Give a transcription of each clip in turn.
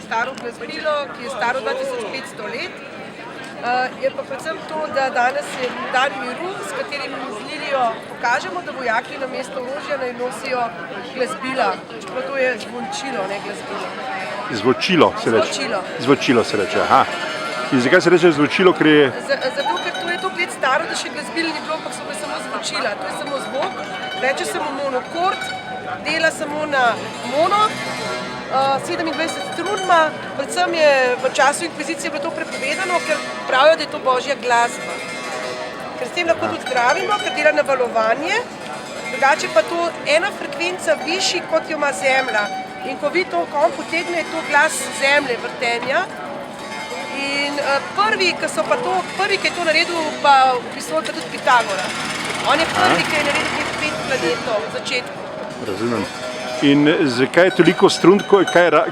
staro glasbilo, ki je staro 2500 let. Je pa predvsem to, da danes je dan miru, s katerim z Lilijo pokažemo, da vojaki namesto orožja naj nosijo glasbila. Čeprav to je zvončilo, ne glasbilo. Zvočilo se reče. Zvočilo. Zvočilo se reče, aha. In zakaj se reče zvočilo, ker je... Zato, ker to je toliko let staro, da še glasbil ni bilo, ampak so samo zvočila. To je samo zvok, reče se mu monokord, dela samo na mono, 27 strun ima, predvsem je v času inkvizicije bilo to prepovedano, ker pravijo, da je to božja glasba. Ker s tem lahko tudi zdravimo, ker dela na valovanje, drugače pa to ena frekvenca višji, kot jo ima zemlja. In ko vi to kom potegne, je to glas zemlje, vrtenja. In prvi, ki je to naredil, pa opisoval tudi Pitagora. On je prvi, ki je naredil 5 planetov v začetku. Razumem. In zakaj je toliko strun,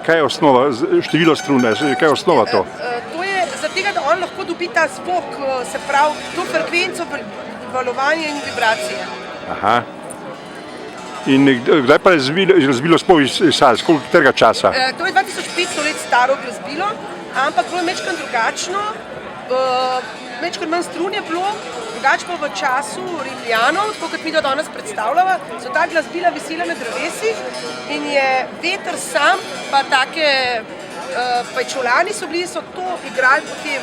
kaj je osnova, število strun, kaj je osnova to? To je zato, da on lahko dobi ta zvok, se pravi, to frekvenco valovanja in vibracije. Aha. In kdaj pa je razbilo sploh iz Salz, katerega časa? To je 2500 let staro glasbilo, ampak bilo je mečkrat drugačno, mečkrat manj strun je bilo, drugače pa v času Rimljanov, tako kot mi to danes predstavljava, so ta glasbila visela na drevesih in je veter sam, pa take pajčolani so bili, so to igrali potem.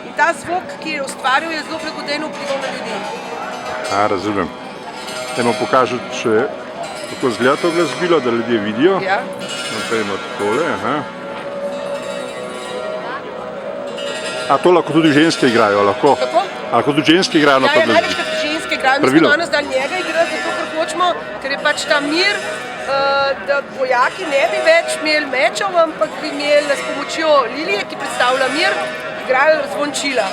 In ta zvok, ki je ustvaril, je zelo blagodejno vplival na ljudi. Razumem. Dajmo pokažati še, kako izgleda to glasbilo, da ljudje vidijo. Ja. Napravimo takole, aha. A to lahko tudi ženske igrajo, lahko? Kako? Lahko tudi ženske igrajo na to glasbilo? Največkrat ženske igrajo, mi smo danes dan njega igrati, zato ker hočemo, ker je pač ta mir, da vojaki ne bi več imeli mečev, ampak bi imeli s pomočjo Lilije, ki predstavlja mir, igrali zvončila.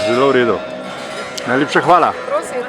Zelo v redu. Najlepša hvala. Prosim.